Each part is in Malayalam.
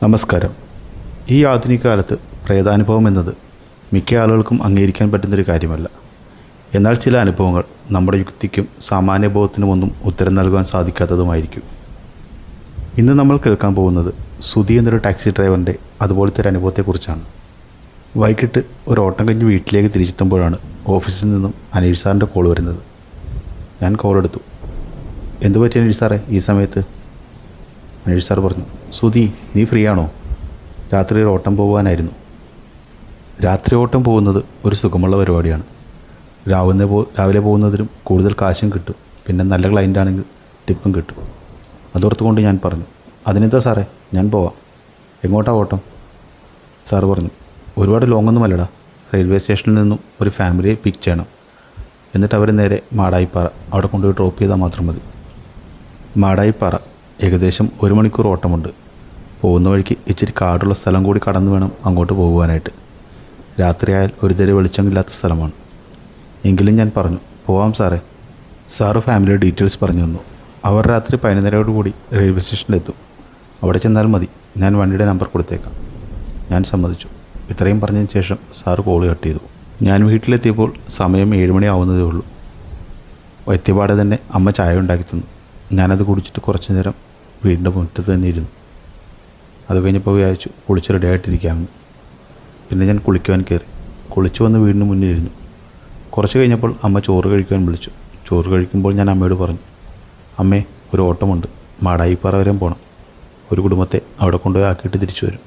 നമസ്കാരം. ഈ ആധുനിക കാലത്ത് പ്രേതാനുഭവം എന്നത് മിക്ക ആളുകൾക്കും അംഗീകരിക്കാൻ പറ്റുന്നൊരു കാര്യമല്ല. എന്നാൽ ചില അനുഭവങ്ങൾ നമ്മുടെ യുക്തിക്കും സാമാന്യബോധത്തിനുമൊന്നും ഉത്തരം നൽകാൻ സാധിക്കാത്തതുമായിരിക്കും. ഇന്ന് നമ്മൾ കേൾക്കാൻ പോകുന്നത് സുധി എന്നൊരു ടാക്സി ഡ്രൈവറിൻ്റെ അതുപോലത്തെ ഒരു അനുഭവത്തെക്കുറിച്ചാണ്. വൈകിട്ട് ഒരു ഓട്ടം കഴിഞ്ഞ് വീട്ടിലേക്ക് തിരിച്ചെത്തുമ്പോഴാണ് ഓഫീസിൽ നിന്നും അനീഷ് സാറിൻ്റെ കോൾ വരുന്നത്. ഞാൻ കോൾ എടുത്തു. എന്തു പറ്റി അനീഷ് സാറേ ഈ സമയത്ത്? അനീഷ് സാർ പറഞ്ഞു, സുധി നീ ഫ്രീ ആണോ? രാത്രി ഒരു ഓട്ടം പോകാനായിരുന്നു. രാത്രി ഓട്ടം പോകുന്നത് ഒരു സുഖമുള്ള പരിപാടിയാണ്. രാവിലെ പോകുന്നതിനും കൂടുതൽ കാശും കിട്ടും, പിന്നെ നല്ല ക്ലയൻ്റ് ആണെങ്കിൽ ടിപ്പും കിട്ടും. അതോർത്തുകൊണ്ട് ഞാൻ പറഞ്ഞു, അതിനെന്താ സാറേ, ഞാൻ പോവാം. എങ്ങോട്ടാ ഓട്ടം? സാർ പറഞ്ഞു, ഒരുപാട് ലോങ്ങൊന്നുമല്ലടാ, റെയിൽവേ സ്റ്റേഷനിൽ നിന്നും ഒരു ഫാമിലിയെ പിക്ക് ചെയ്യണം. എന്നിട്ട് അവർ നേരെ മാടായിപ്പാറ അവിടെ കൊണ്ടുപോയി ഡ്രോപ്പ് ചെയ്താൽ മാത്രം മതി. മാടായിപ്പാറ ഏകദേശം 1 മണിക്കൂർ ഓട്ടമുണ്ട്. പോകുന്ന വഴിക്ക് ഇച്ചിരി കാടുള്ള സ്ഥലം കൂടി കടന്നു വേണം അങ്ങോട്ട് പോകുവാനായിട്ട്. രാത്രിയായാൽ ഒരു തരം വെളിച്ചമില്ലാത്ത സ്ഥലമാണ്. എങ്കിലും ഞാൻ പറഞ്ഞു, പോവാം സാറേ. സാറ് ഫാമിലിയുടെ ഡീറ്റെയിൽസ് പറഞ്ഞു തന്നു. അവർ രാത്രി 11:30 റെയിൽവേ സ്റ്റേഷനിലെത്തും. അവിടെ ചെന്നാൽ മതി, ഞാൻ വണ്ടിയുടെ നമ്പർ കൊടുത്തേക്കാം. ഞാൻ സമ്മതിച്ചു. ഇത്രയും പറഞ്ഞതിന് ശേഷം സാറ് കോൾ കട്ട് ചെയ്തു. ഞാൻ വീട്ടിലെത്തിയപ്പോൾ സമയം 7 മണി ആവുന്നതേ ഉള്ളൂ. എത്തിയപാടെ തന്നെ അമ്മ ചായ ഉണ്ടാക്കി തന്നു. ഞാനത് കുടിച്ചിട്ട് കുറച്ച് നേരം വീടിൻ്റെ മുറ്റത്ത് തന്നെ ഇരുന്നു. അത് കഴിഞ്ഞപ്പോൾ വിചാരിച്ചു കുളിച്ച് റെഡിയായിട്ടിരിക്കാമെന്ന്. പിന്നെ ഞാൻ കുളിക്കുവാൻ കയറി. കുളിച്ച് വന്ന് വീടിന് മുന്നിലിരുന്നു. കുറച്ച് കഴിഞ്ഞപ്പോൾ അമ്മ ചോറ് കഴിക്കുവാൻ വിളിച്ചു. ചോറ് കഴിക്കുമ്പോൾ ഞാൻ അമ്മയോട് പറഞ്ഞു, അമ്മേ ഒരു ഓട്ടമുണ്ട്, മാടായിപ്പാറ വരെ പോകണം. ഒരു കുടുംബത്തെ അവിടെ കൊണ്ടുപോയി ആക്കിയിട്ട് തിരിച്ചു വരും.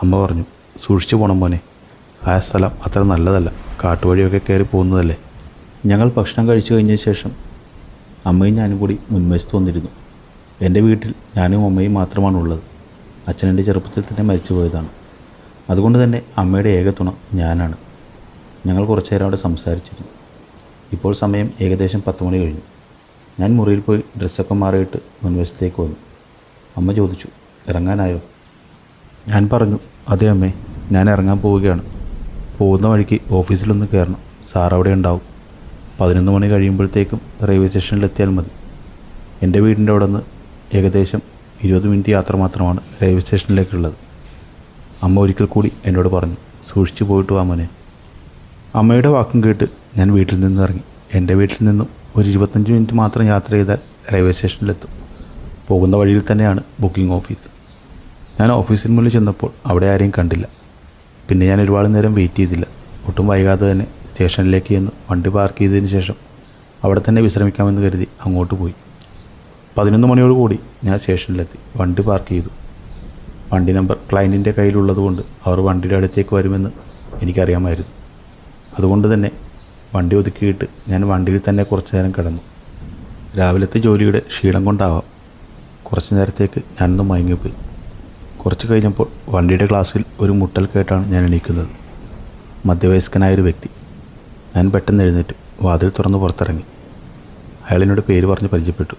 അമ്മ പറഞ്ഞു, സൂക്ഷിച്ചു പോകണം മോനെ, ആ സ്ഥലം അത്ര നല്ലതല്ല, കാട്ടുവഴിയൊക്കെ കയറി പോകുന്നതല്ലേ. ഞങ്ങൾ ഭക്ഷണം കഴിച്ചു കഴിഞ്ഞ ശേഷം അമ്മയും ഞാനും കൂടി മുൻവശത്ത് വന്നിരുന്നു. എൻ്റെ വീട്ടിൽ ഞാനും അമ്മയും മാത്രമാണുള്ളത്. അച്ഛനെൻ്റെ ചെറുപ്പത്തിൽ തന്നെ മരിച്ചു പോയതാണ്. അതുകൊണ്ട് തന്നെ അമ്മയുടെ ഏക തുണ ഞാനാണ്. ഞങ്ങൾ കുറച്ചു നേരം അവിടെ സംസാരിച്ചിരുന്നു. ഇപ്പോൾ സമയം ഏകദേശം 10 മണി കഴിഞ്ഞു. ഞാൻ മുറിയിൽ പോയി ഡ്രസ്സൊക്കെ മാറിയിട്ട് മുൻവശത്തേക്ക് വന്നു. അമ്മ ചോദിച്ചു, ഇറങ്ങാനായോ? ഞാൻ പറഞ്ഞു, അതെ അമ്മേ, ഞാൻ ഇറങ്ങാൻ പോവുകയാണ്. പോകുന്ന വഴിക്ക് ഓഫീസിലൊന്ന് കയറണം, സാർ അവിടെ ഉണ്ടാവും. 11 മണി കഴിയുമ്പോഴത്തേക്കും റെയിൽവേ സ്റ്റേഷനിലെത്തിയാൽ മതി. എൻ്റെ വീടിൻ്റെ അവിടെ നിന്ന് ഏകദേശം 20 മിനിറ്റ് യാത്ര മാത്രമാണ് റെയിൽവേ സ്റ്റേഷനിലേക്കുള്ളത്. അമ്മ ഒരിക്കൽ കൂടി എന്നോട് പറഞ്ഞു, സൂക്ഷിച്ചു പോയിട്ട് വാ മോനെ. അമ്മയുടെ വാക്കും കേട്ട് ഞാൻ വീട്ടിൽ നിന്ന് ഇറങ്ങി. എൻ്റെ വീട്ടിൽ നിന്നും ഒരു 25 മിനിറ്റ് മാത്രം യാത്ര ചെയ്താൽ റെയിൽവേ സ്റ്റേഷനിലെത്തും. പോകുന്ന വഴിയിൽ തന്നെയാണ് ബുക്കിംഗ് ഓഫീസ്. ഞാൻ ഓഫീസിന് മുന്നിൽ ചെന്നപ്പോൾ അവിടെ ആരെയും കണ്ടില്ല. പിന്നെ ഞാൻ ഒരുപാട് നേരം വെയിറ്റ് ചെയ്തില്ല. ഒട്ടും വൈകാതെ തന്നെ സ്റ്റേഷനിലേക്ക് ചെന്ന് വണ്ടി പാർക്ക് ചെയ്തതിന് ശേഷം അവിടെ തന്നെ വിശ്രമിക്കാമെന്ന് കരുതി അങ്ങോട്ട് പോയി. 11 മണിയോടുകൂടി ഞാൻ സ്റ്റേഷനിലെത്തി. വണ്ടി പാർക്ക് ചെയ്തു. വണ്ടി നമ്പർ ക്ലയൻറ്റിൻ്റെ കയ്യിലുള്ളതുകൊണ്ട് അവർ വണ്ടിയുടെ അടുത്തേക്ക് വരുമെന്ന് എനിക്കറിയാമായിരുന്നു. അതുകൊണ്ട് തന്നെ വണ്ടി ഒതുക്കിയിട്ട് ഞാൻ വണ്ടിയിൽ തന്നെ കുറച്ച് നേരം കിടന്നു. രാവിലത്തെ ജോലിയുടെ ക്ഷീണം കൊണ്ടാവാം കുറച്ച് നേരത്തേക്ക് ഞാനൊന്ന് മയങ്ങിപ്പോയി. കുറച്ച് കഴിഞ്ഞപ്പോൾ വണ്ടിയുടെ ഗ്ലാസ്സിൽ ഒരു മുട്ടൽ കേട്ടാണ് ഞാൻ എണീക്കുന്നത്. മധ്യവയസ്കനായൊരു വ്യക്തി. ഞാൻ പെട്ടെന്ന് എഴുന്നേറ്റ് വാതിൽ തുറന്ന് പുറത്തിറങ്ങി. അയാളെന്നോട് പേര് പറഞ്ഞ് പരിചയപ്പെട്ടു.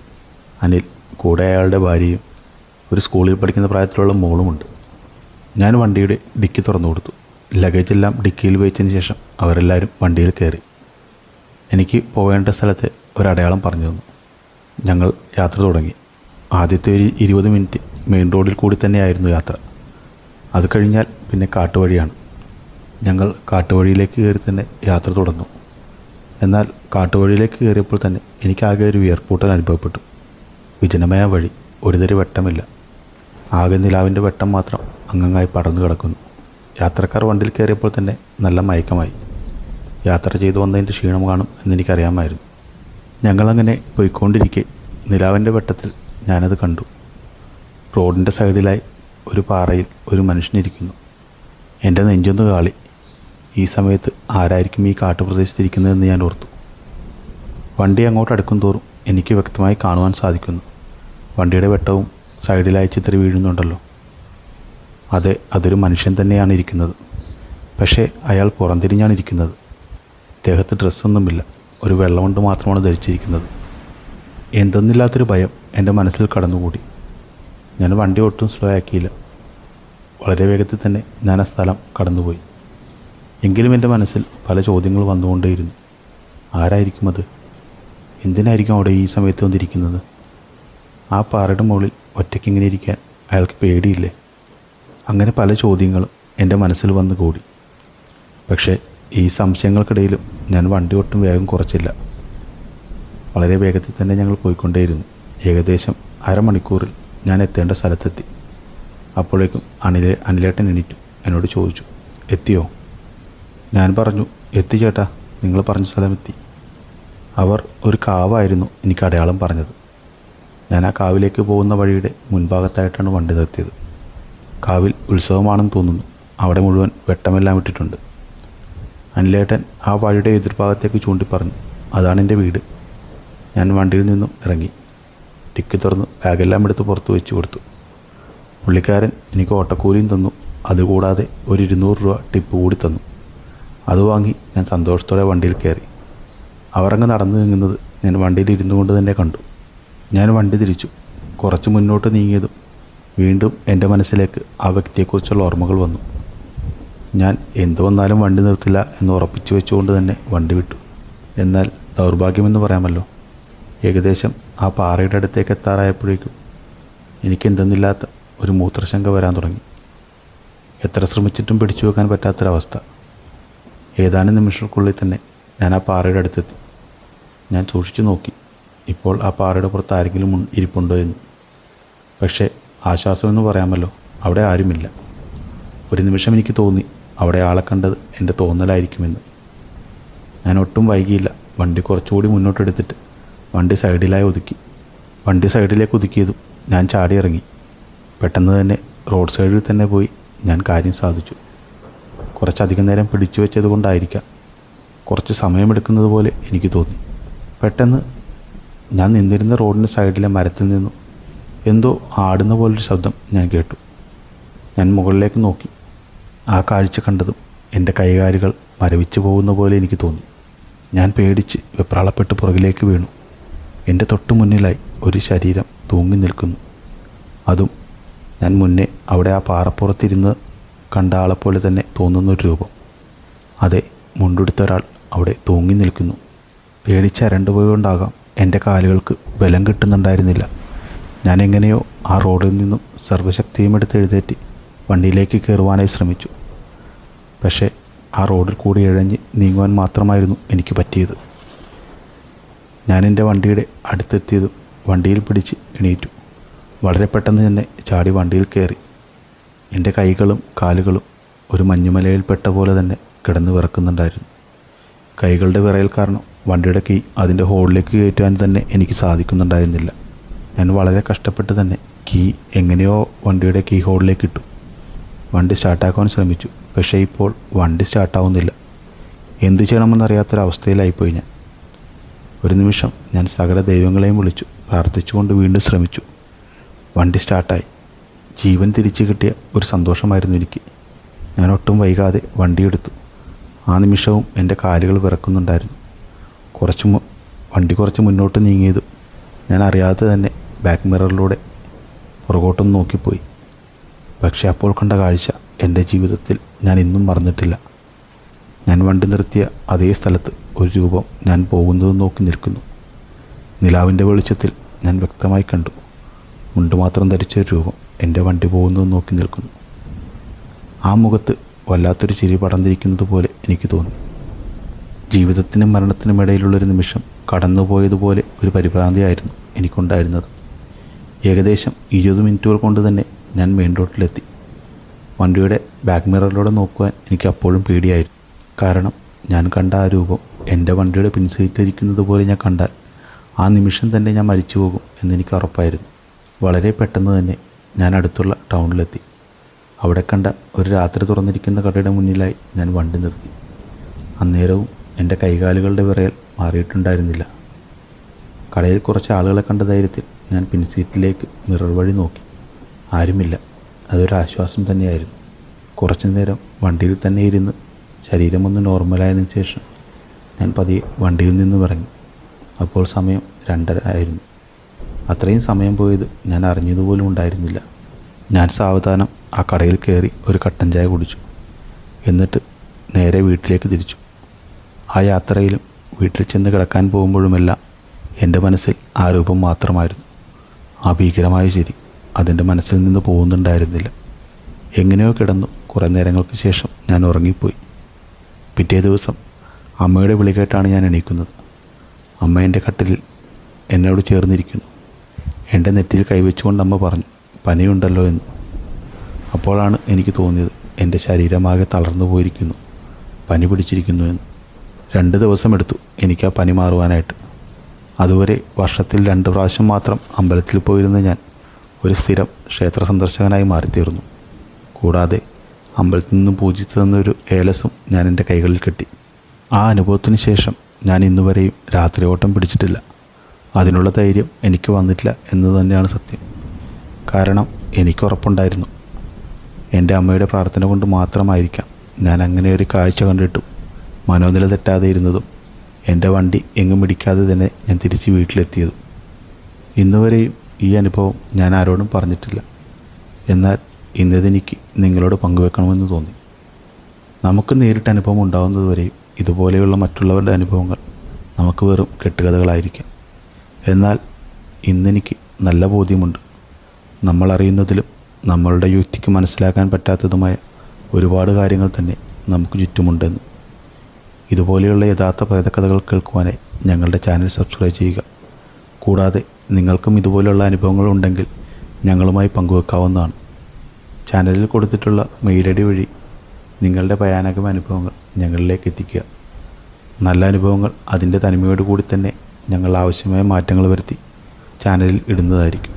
അനിൽ. കൂടെ അയാളുടെ ഭാര്യയും ഒരു സ്കൂളിൽ പഠിക്കുന്ന പ്രായത്തിലുള്ള മോളുമുണ്ട്. ഞാൻ വണ്ടിയുടെ ഡിക്കി തുറന്നു കൊടുത്തു. ലഗേജെല്ലാം ഡിക്കിയിൽ വെച്ചതിന് ശേഷം അവരെല്ലാവരും വണ്ടിയിൽ കയറി. എനിക്ക് പോകേണ്ട സ്ഥലത്തെ ഒരടയാളം പറഞ്ഞു തന്നു. ഞങ്ങൾ യാത്ര തുടങ്ങി. ആദ്യത്തെ ഒരു 20 മിനിറ്റ് മെയിൻ റോഡിൽ കൂടി തന്നെയായിരുന്നു യാത്ര. അത് കഴിഞ്ഞാൽ പിന്നെ കാട്ടുവഴിയാണ്. ഞങ്ങൾ കാട്ടുവഴിയിലേക്ക് കയറി തന്നെ യാത്ര തുടർന്നു. എന്നാൽ കാട്ടുവഴിയിലേക്ക് കയറിയപ്പോൾ തന്നെ എനിക്കാകെ ഒരു വിയർപ്പൂട്ടൽ അനുഭവപ്പെട്ടു. വിജനമായ വഴി, ഒരുതരി വെട്ടമില്ല. ആകെ നിലാവിൻ്റെ വെട്ടം മാത്രം അങ്ങങ്ങായി പടർന്നു കിടക്കുന്നു. യാത്രക്കാർ വണ്ടിയിൽ കയറിയപ്പോൾ തന്നെ നല്ല മയക്കമായി. യാത്ര ചെയ്തു വന്നതിൻ്റെ ക്ഷീണം കാണും എന്നെനിക്കറിയാമായിരുന്നു. ഞങ്ങളങ്ങനെ പോയിക്കൊണ്ടിരിക്കെ നിലാവിൻ്റെ വെട്ടത്തിൽ ഞാനത് കണ്ടു. റോഡിൻ്റെ സൈഡിലായി ഒരു പാറയിൽ ഒരു മനുഷ്യനിരിക്കുന്നു. എൻ്റെ നെഞ്ചൊന്ന് കാളി. ഈ സമയത്ത് ആരായിരിക്കും ഈ കാട്ടുപ്രദേശത്തിരിക്കുന്നതെന്ന് ഞാൻ ഓർത്തു. വണ്ടി അങ്ങോട്ട് അടുക്കും തോറും എനിക്ക് വ്യക്തമായി കാണുവാൻ സാധിക്കുന്നു. വണ്ടിയുടെ വെട്ടവും സൈഡിലായി ചിതറി വീഴുന്നുണ്ടല്ലോ. അതെ, അതൊരു മനുഷ്യൻ തന്നെയാണ് ഇരിക്കുന്നത്. പക്ഷേ അയാൾ പുറംതിരിഞ്ഞാണ് ഇരിക്കുന്നത്. ദേഹത്ത് ഡ്രസ്സൊന്നുമില്ല, ഒരു വെള്ളമുണ്ട് മാത്രമാണ് ധരിച്ചിരിക്കുന്നത്. എന്തെന്നില്ലാത്തൊരു ഭയം എൻ്റെ മനസ്സിൽ കടന്നുകൂടി. ഞാൻ വണ്ടി ഒട്ടും സ്ലോ ആക്കിയില്ല. വളരെ വേഗത്തിൽ തന്നെ ഞാൻ ആ സ്ഥലം കടന്നുപോയി. എങ്കിലും എൻ്റെ മനസ്സിൽ പല ചോദ്യങ്ങൾ വന്നുകൊണ്ടേയിരുന്നു. ആരായിരിക്കും അത്? എന്തിനായിരിക്കും അവിടെ ഈ സമയത്ത് വന്നിരിക്കുന്നത്? ആ പാറയുടെ മുകളിൽ ഒറ്റയ്ക്കിങ്ങനെ ഇരിക്കാൻ അയാൾക്ക് പേടിയില്ലേ? അങ്ങനെ പല ചോദ്യങ്ങളും എൻ്റെ മനസ്സിൽ വന്നു കൂടി. പക്ഷേ ഈ സംശയങ്ങൾക്കിടയിലും ഞാൻ വണ്ടി ഒട്ടും വേഗം കുറച്ചില്ല. വളരെ വേഗത്തിൽ തന്നെ ഞങ്ങൾ പോയിക്കൊണ്ടേയിരുന്നു. ഏകദേശം അരമണിക്കൂറിൽ ഞാൻ എത്തേണ്ട സ്ഥലത്തെത്തി. അപ്പോഴേക്കും അനിലേട്ടൻ എണീറ്റു എന്നോട് ചോദിച്ചു, എത്തിയോ? ഞാൻ പറഞ്ഞു, എത്തി ചേട്ടാ, നിങ്ങൾ പറഞ്ഞ സ്ഥലമെത്തി. അവർ ഒരു കാവായിരുന്നു എനിക്ക് അടയാളം പറഞ്ഞത്. ഞാൻ ആ കാവിലേക്ക് പോകുന്ന വഴിയുടെ മുൻഭാഗത്തായിട്ടാണ് വണ്ടി നിർത്തിയത്. കാവിൽ ഉത്സവമാണെന്ന് തോന്നുന്നു. അവിടെ മുഴുവൻ വെട്ടമെല്ലാം ഇട്ടിട്ടുണ്ട്. അനിലേട്ടൻ ആ വഴിയുടെ എതിർഭാഗത്തേക്ക് ചൂണ്ടി പറഞ്ഞു, അതാണ് എൻ്റെ വീട്. ഞാൻ വണ്ടിയിൽ നിന്നും ഇറങ്ങി. ടിക്കി തുറന്ന് ബാഗെല്ലാം എടുത്ത് പുറത്ത് വെച്ച് കൊടുത്തു. പുള്ളിക്കാരൻ എനിക്ക് ഓട്ടക്കൂലിയും തന്നു. അതുകൂടാതെ ഒരു 200 രൂപ ടിപ്പ് കൂടി തന്നു. അത് വാങ്ങി ഞാൻ സന്തോഷത്തോടെ വണ്ടിയിൽ കയറി. അവരങ്ങ് നടന്നു നീങ്ങുന്നത് ഞാൻ വണ്ടിയിൽ ഇരുന്നു കൊണ്ട് തന്നെ കണ്ടു. ഞാൻ വണ്ടി തിരിച്ചു. കുറച്ച് മുന്നോട്ട് നീങ്ങിയതും വീണ്ടും എൻ്റെ മനസ്സിലേക്ക് ആ വ്യക്തിയെക്കുറിച്ചുള്ള ഓർമ്മകൾ വന്നു. ഞാൻ എന്തു വന്നാലും വണ്ടി നിർത്തില്ല എന്ന് ഉറപ്പിച്ചു വെച്ചുകൊണ്ട് തന്നെ വണ്ടി വിട്ടു. എന്നാൽ ദൗർഭാഗ്യമെന്ന് പറയാമല്ലോ, ഏകദേശം ആ പാറയുടെ അടുത്തേക്ക് എത്താറായപ്പോഴേക്കും എനിക്കെന്തെന്നില്ലാത്ത ഒരു മൂത്രശങ്ക വരാൻ തുടങ്ങി. എത്ര ശ്രമിച്ചിട്ടും പിടിച്ചു വെക്കാൻ പറ്റാത്തൊരവസ്ഥ. ഏതാനും നിമിഷങ്ങൾക്കുള്ളിൽ തന്നെ ഞാൻ ആ പാറയുടെ അടുത്തെത്തി. ഞാൻ സൂക്ഷിച്ചു നോക്കി, ഇപ്പോൾ ആ പാറയുടെ പുറത്ത് ആരെങ്കിലും ഇരിപ്പുണ്ടോ എന്ന്. പക്ഷേ ആശ്വാസമെന്ന് പറയാമല്ലോ, അവിടെ ആരുമില്ല. ഒരു നിമിഷം എനിക്ക് തോന്നി അവിടെ ആളെ കണ്ടത് എൻ്റെ തോന്നലായിരിക്കുമെന്ന്. ഞാൻ ഒട്ടും വൈകിയില്ല. വണ്ടി കുറച്ചുകൂടി മുന്നോട്ടെടുത്തിട്ട് വണ്ടി സൈഡിലായി ഒതുക്കി. വണ്ടി സൈഡിലേക്ക് ഒതുക്കിയതും ഞാൻ ചാടി ഇറങ്ങി. പെട്ടെന്ന് തന്നെ റോഡ് സൈഡിൽ തന്നെ പോയി ഞാൻ കാര്യം സാധിച്ചു. കുറച്ചധികം നേരം പിടിച്ചു വെച്ചത് കൊണ്ടായിരിക്കാം കുറച്ച് സമയമെടുക്കുന്നത് പോലെ എനിക്ക് തോന്നി. പെട്ടെന്ന് ഞാൻ നിന്നിരുന്ന റോഡിൻ്റെ സൈഡിലെ മരത്തിൽ നിന്നും എന്തോ ആടുന്ന പോലൊരു ശബ്ദം ഞാൻ കേട്ടു. ഞാൻ മുകളിലേക്ക് നോക്കി. ആ കാഴ്ച കണ്ടതും എൻ്റെ കൈകാലുകൾ മരവിച്ചു പോകുന്ന പോലെ എനിക്ക് തോന്നി. ഞാൻ പേടിച്ച് വെപ്രാളപ്പെട്ട് പുറകിലേക്ക് വീണു. എൻ്റെ തൊട്ടു മുന്നിലായി ഒരു ശരീരം തൂങ്ങി നിൽക്കുന്നു. അതും ഞാൻ മുന്നേ അവിടെ ആ പാറപ്പുറത്തിരുന്ന് കണ്ട ആളെപ്പോലെ തന്നെ തോന്നുന്നൊരു രൂപം. അതെ, മുണ്ടെടുത്ത ഒരാൾ അവിടെ തൂങ്ങി നിൽക്കുന്നു. പേടിച്ചരണ്ടുപോയതുകൊണ്ടാകാം എൻ്റെ കാലുകൾക്ക് ബലം കിട്ടുന്നുണ്ടായിരുന്നില്ല. ഞാൻ എങ്ങനെയോ ആ റോഡിൽ നിന്നും സർവ്വശക്തിയും എടുത്ത് എഴുന്നേറ്റ് വണ്ടിയിലേക്ക് കയറുവാനായി ശ്രമിച്ചു. പക്ഷേ ആ റോഡിൽ കൂടി ഇഴഞ്ഞ് നീങ്ങുവാൻ മാത്രമായിരുന്നു എനിക്ക് പറ്റിയത്. ഞാൻ എൻ്റെ വണ്ടിയുടെ അടുത്തെത്തിയതും വണ്ടിയിൽ പിടിച്ച് എണീറ്റു. വളരെ പെട്ടെന്ന് തന്നെ ചാടി വണ്ടിയിൽ കയറി. എൻ്റെ കൈകളും കാലുകളും ഒരു മഞ്ഞുമലയിൽപ്പെട്ട പോലെ തന്നെ കിടന്ന് വിറക്കുന്നുണ്ടായിരുന്നു. കൈകളുടെ വിറയൽ കാരണം വണ്ടിയുടെ കീ അതിൻ്റെ ഹോളിലേക്ക് കയറ്റുവാൻ തന്നെ എനിക്ക് സാധിക്കുന്നുണ്ടായിരുന്നില്ല. ഞാൻ വളരെ കഷ്ടപ്പെട്ട് തന്നെ കീ എങ്ങനെയോ വണ്ടിയുടെ കീ ഹോളിലേക്ക് ഇട്ടു. വണ്ടി സ്റ്റാർട്ടാക്കാൻ ശ്രമിച്ചു. പക്ഷേ ഇപ്പോൾ വണ്ടി സ്റ്റാർട്ടാവുന്നില്ല. എന്ത് ചെയ്യണമെന്നറിയാത്തൊരവസ്ഥയിലായിപ്പോയി ഞാൻ. ഒരു നിമിഷം ഞാൻ സകല ദൈവങ്ങളെയും വിളിച്ചു പ്രാർത്ഥിച്ചുകൊണ്ട് വീണ്ടും ശ്രമിച്ചു. വണ്ടി സ്റ്റാർട്ടായി. ജീവൻ തിരിച്ചു കിട്ടിയ ഒരു സന്തോഷമായിരുന്നു എനിക്ക്. ഞാൻ ഒട്ടും വൈകാതെ വണ്ടിയെടുത്തു. ആ നിമിഷവും എൻ്റെ കാലുകൾ വിറക്കുന്നുണ്ടായിരുന്നു. വണ്ടി കുറച്ച് മുന്നോട്ട് നീങ്ങിയതും ഞാൻ അറിയാതെ തന്നെ ബാക്ക് മിററിലൂടെ പുറകോട്ടൊന്ന് നോക്കിപ്പോയി. പക്ഷേ അപ്പോൾ കണ്ട കാഴ്ച എൻ്റെ ജീവിതത്തിൽ ഞാൻ ഇന്നും മറന്നിട്ടില്ല. ഞാൻ വണ്ടി നിർത്തിയ അതേ സ്ഥലത്ത് ഒരു രൂപം ഞാൻ പോകുന്നത് നോക്കി നിൽക്കുന്നു. നിലാവിൻ്റെ വെളിച്ചത്തിൽ ഞാൻ വ്യക്തമായി കണ്ടു. മുണ്ട് മാത്രം ധരിച്ച ഒരു രൂപം എൻ്റെ വണ്ടി പോകുന്നത് നോക്കി നിൽക്കുന്നു. ആ മുഖത്ത് വല്ലാത്തൊരു ചിരി പടർന്നിരിക്കുന്നത് പോലെ എനിക്ക് തോന്നി. ജീവിതത്തിനും മരണത്തിനും ഇടയിലുള്ളൊരു നിമിഷം കടന്നുപോയതുപോലെ ഒരു പരിഭ്രാന്തിയായിരുന്നു എനിക്കുണ്ടായിരുന്നത്. ഏകദേശം 20 മിനിറ്റുകൾ കൊണ്ട് തന്നെ ഞാൻ മെയിൻ റോഡിലെത്തി. വണ്ടിയുടെ ബാക്ക് മിററിലൂടെ നോക്കുവാൻ എനിക്ക് അപ്പോഴും പേടിയായിരുന്നു. കാരണം ഞാൻ കണ്ട ആ രൂപം എൻ്റെ വണ്ടിയുടെ പിൻസീറ്റിലിരിക്കുന്നത് പോലെ ഞാൻ കണ്ടാൽ ആ നിമിഷം തന്നെ ഞാൻ മരിച്ചു പോകും എന്നെനിക്ക് ഉറപ്പായിരുന്നു. വളരെ പെട്ടെന്ന് തന്നെ ഞാൻ അടുത്തുള്ള ടൗണിലെത്തി. അവിടെ കണ്ട ഒരു രാത്രി തുറന്നിരിക്കുന്ന കടയുടെ മുന്നിലായി ഞാൻ വണ്ടി നിർത്തി. അന്നേരവും എൻ്റെ കൈകാലുകളുടെ വിറയൽ മാറിയിട്ടുണ്ടായിരുന്നില്ല. കടയിൽ കുറച്ച് ആളുകളെ കണ്ട ധൈര്യത്തിൽ ഞാൻ പിൻസീറ്റിലേക്ക് മിറർ വഴി നോക്കി. ആരുമില്ല. അതൊരാശ്വാസം തന്നെയായിരുന്നു. കുറച്ചു നേരം വണ്ടിയിൽ തന്നെ ഇരുന്ന് ശരീരമൊന്ന് നോർമലായതിനു ശേഷം ഞാൻ പതിയെ വണ്ടിയിൽ നിന്നും ഇറങ്ങി. അപ്പോൾ സമയം 2:30 ആയിരുന്നു. അത്രയും സമയം പോയത് ഞാൻ അറിഞ്ഞതുപോലും ഉണ്ടായിരുന്നില്ല. ഞാൻ സാവധാനം ആ കടയിൽ കയറി ഒരു കട്ടൻ ചായ കുടിച്ചു. എന്നിട്ട് നേരെ വീട്ടിലേക്ക് തിരിച്ചു. ആ യാത്രയിലും വീട്ടിൽ ചെന്ന് കിടക്കാൻ പോകുമ്പോഴുമെല്ലാം എൻ്റെ മനസ്സിൽ ആ രൂപം മാത്രമായിരുന്നു. ആ ഭീകരമായ ചിരി അതെൻ്റെ മനസ്സിൽ നിന്ന് പോകുന്നുണ്ടായിരുന്നില്ല. എങ്ങനെയോ കിടന്നു കുറേ നേരങ്ങൾക്ക് ശേഷം ഞാൻ ഉറങ്ങിപ്പോയി. പിറ്റേ ദിവസം അമ്മയുടെ വിളി കേട്ടാണ് ഞാൻ എണീക്കുന്നത്. അമ്മ എൻ്റെ കട്ടിലിൽ എന്നോട് ചേർന്നിരിക്കുന്നു. എൻ്റെ നെറ്റിയിൽ കൈവച്ചുകൊണ്ട് അമ്മ പറഞ്ഞു, പനിയുണ്ടല്ലോ എന്ന്. അപ്പോഴാണ് എനിക്ക് തോന്നിയത് എൻ്റെ ശരീരമാകെ തളർന്നു പോയിരിക്കുന്നു, പനി പിടിച്ചിരിക്കുന്നു എന്ന്. 2 ദിവസമെടുത്തു എനിക്ക് ആ പനി മാറുവാനായിട്ട്. അതുവരെ വർഷത്തിൽ 2 പ്രാവശ്യം മാത്രം അമ്പലത്തിൽ പോയിരുന്ന ഞാൻ ഒരു സ്ഥിരം ക്ഷേത്ര സന്ദർശകനായി മാറിത്തീർന്നു. കൂടാതെ അമ്പലത്തിൽ നിന്നും പൂജിച്ചു തന്നൊരു ഏലസും ഞാൻ എൻ്റെ കൈകളിൽ കെട്ടി. ആ അനുഭവത്തിന് ശേഷം ഞാൻ ഇന്നുവരെയും രാത്രി ഓട്ടം പിടിച്ചിട്ടില്ല. അതിനുള്ള ധൈര്യം എനിക്ക് വന്നിട്ടില്ല എന്ന് തന്നെയാണ് സത്യം. കാരണം എനിക്ക് ഉറപ്പുണ്ടായിരുന്നു, എൻ്റെ അമ്മയുടെ പ്രാർത്ഥന കൊണ്ട് മാത്രമായിരിക്കാം ഞാൻ അങ്ങനെ ഒരു കാഴ്ച കണ്ടിട്ടും മനോനില തെറ്റാതെ ഇരുന്നതും എൻ്റെ വണ്ടി എങ്ങും ഇടിക്കാതെ തന്നെ ഞാൻ തിരിച്ച് വീട്ടിലെത്തിയതും. ഇന്നുവരെയും ഈ അനുഭവം ഞാൻ ആരോടും പറഞ്ഞിട്ടില്ല. എന്നാൽ ഇന്നതെനിക്ക് നിങ്ങളോട് പങ്കുവെക്കണമെന്ന് തോന്നി. നമുക്ക് നേരിട്ട് അനുഭവം ഉണ്ടാകുന്നതുവരെയും ഇതുപോലെയുള്ള മറ്റുള്ളവരുടെ അനുഭവങ്ങൾ നമുക്ക് വെറും കെട്ടുകഥകളായിരിക്കാം. എന്നാൽ ഇന്നെനിക്ക് നല്ല ബോധ്യമുണ്ട്, നമ്മളറിയുന്നതിലും നമ്മളുടെ യുക്തിക്ക് മനസ്സിലാക്കാൻ പറ്റാത്തതുമായ ഒരുപാട് കാര്യങ്ങൾ തന്നെ നമുക്ക് ചുറ്റുമുണ്ടെന്ന്. ഇതുപോലെയുള്ള യഥാർത്ഥ പ്രേതകഥകൾ കേൾക്കുവാനായി ഞങ്ങളുടെ ചാനൽ സബ്സ്ക്രൈബ് ചെയ്യുക. കൂടാതെ നിങ്ങൾക്കും ഇതുപോലെയുള്ള അനുഭവങ്ങൾ ഉണ്ടെങ്കിൽ ഞങ്ങളുമായി പങ്കുവെക്കാവുന്നതാണ്. ചാനലിൽ കൊടുത്തിട്ടുള്ള മെയിൽ ഐ ഡി വഴി നിങ്ങളുടെ ഭയാനക അനുഭവങ്ങൾ ഞങ്ങളിലേക്ക് എത്തിക്കുക. നല്ല അനുഭവങ്ങൾ അതിൻ്റെ തനിമയോട് കൂടി തന്നെ ഞങ്ങൾ ആവശ്യമായ മാറ്റങ്ങൾ വരുത്തി ചാനലിൽ ഇടുന്നതായിരിക്കും.